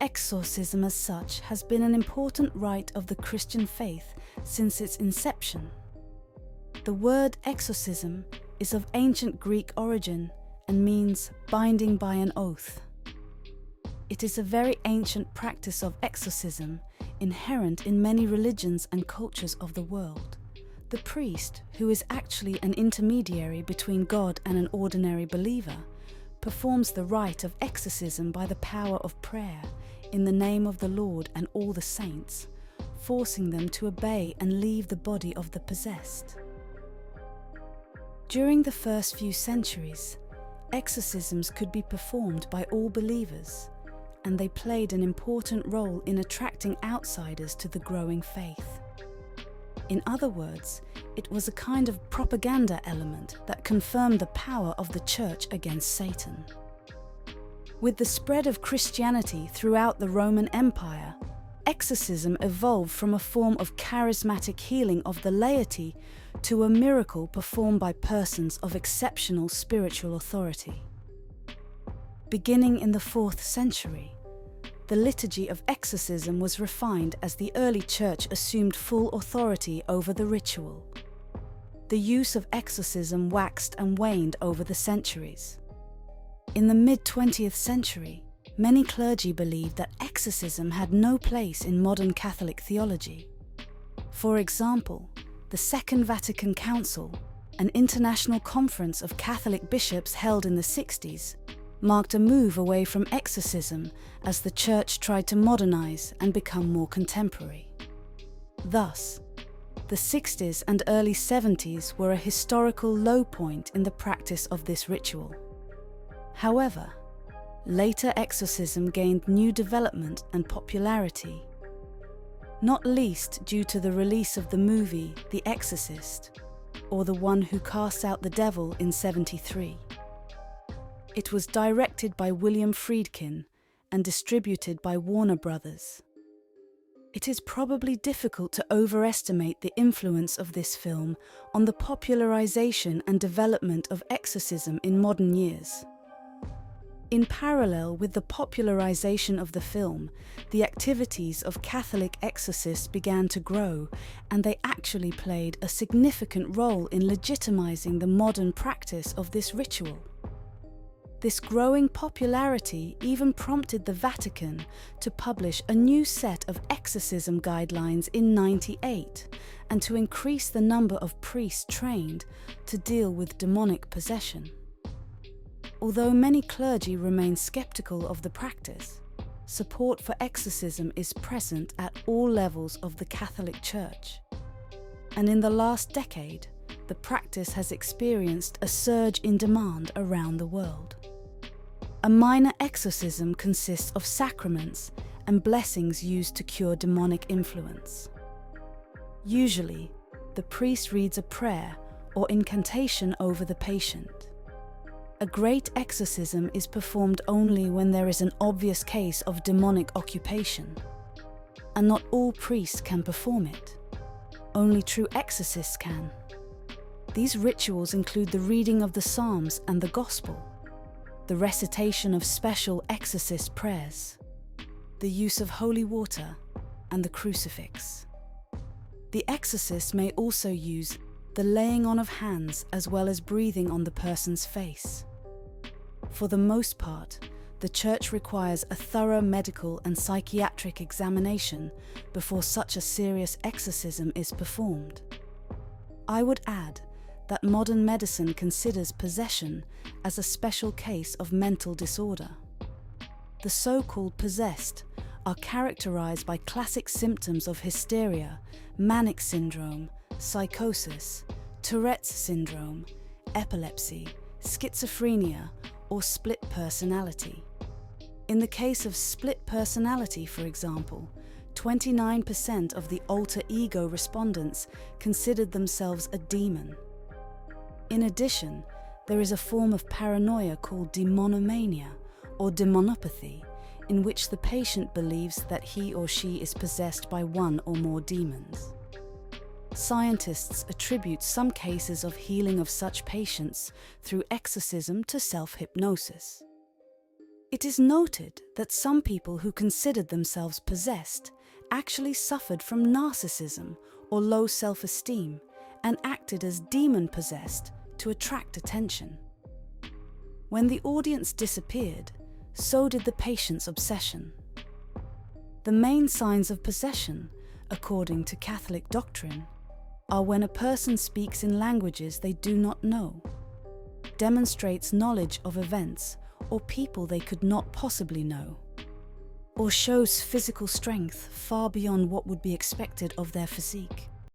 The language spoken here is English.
Exorcism as such has been an important rite of the Christian faith since its inception. The word exorcism is of ancient Greek origin and means binding by an oath. It is a very ancient practice of exorcism inherent in many religions and cultures of the world. The priest, who is actually an intermediary between God and an ordinary believer, performs the rite of exorcism by the power of prayer in the name of the Lord and all the saints, forcing them to obey and leave the body of the possessed. During the first few centuries, exorcisms could be performed by all believers, and they played an important role in attracting outsiders to the growing faith. In other words, it was a kind of propaganda element that confirmed the power of the Church against Satan. With the spread of Christianity throughout the Roman Empire, exorcism evolved from a form of charismatic healing of the laity to a miracle performed by persons of exceptional spiritual authority. Beginning in the 4th century, the liturgy of exorcism was refined as the early Church assumed full authority over the ritual. The use of exorcism waxed and waned over the centuries. In the mid-20th century, many clergy believed that exorcism had no place in modern Catholic theology. For example, the Second Vatican Council, an international conference of Catholic bishops held in the 60s, marked a move away from exorcism as the Church tried to modernize and become more contemporary. Thus, the 60s and early 70s were a historical low point in the practice of this ritual. However, later exorcism gained new development and popularity, not least due to the release of the movie The Exorcist, or The One Who Casts Out the Devil in '73. It was directed by William Friedkin and distributed by Warner Brothers. It is probably difficult to overestimate the influence of this film on the popularization and development of exorcism in modern years. In parallel with the popularization of the film, the activities of Catholic exorcists began to grow, and they actually played a significant role in legitimizing the modern practice of this ritual. This growing popularity even prompted the Vatican to publish a new set of exorcism guidelines in '98 and to increase the number of priests trained to deal with demonic possession. Although many clergy remain skeptical of the practice, support for exorcism is present at all levels of the Catholic Church. And in the last decade, the practice has experienced a surge in demand around the world. A minor exorcism consists of sacraments and blessings used to cure demonic influence. Usually, the priest reads a prayer or incantation over the patient. A great exorcism is performed only when there is an obvious case of demonic occupation, and not all priests can perform it. Only true exorcists can. These rituals include the reading of the Psalms and the Gospel, the recitation of special exorcist prayers, the use of holy water, and the crucifix. The exorcist may also use the laying on of hands as well as breathing on the person's face. For the most part, the Church requires a thorough medical and psychiatric examination before such a serious exorcism is performed. I would add that modern medicine considers possession as a special case of mental disorder. The so-called possessed are characterized by classic symptoms of hysteria, manic syndrome, psychosis, Tourette's syndrome, epilepsy, schizophrenia, or split personality. In the case of split personality, for example, 29% of the alter ego respondents considered themselves a demon. In addition, there is a form of paranoia called demonomania, or demonopathy, in which the patient believes that he or she is possessed by one or more demons. Scientists attribute some cases of healing of such patients through exorcism to self-hypnosis. It is noted that some people who considered themselves possessed actually suffered from narcissism or low self-esteem and acted as demon-possessed to attract attention. When the audience disappeared, so did the patient's obsession. The main signs of possession, according to Catholic doctrine, are when a person speaks in languages they do not know, demonstrates knowledge of events or people they could not possibly know, or shows physical strength far beyond what would be expected of their physique.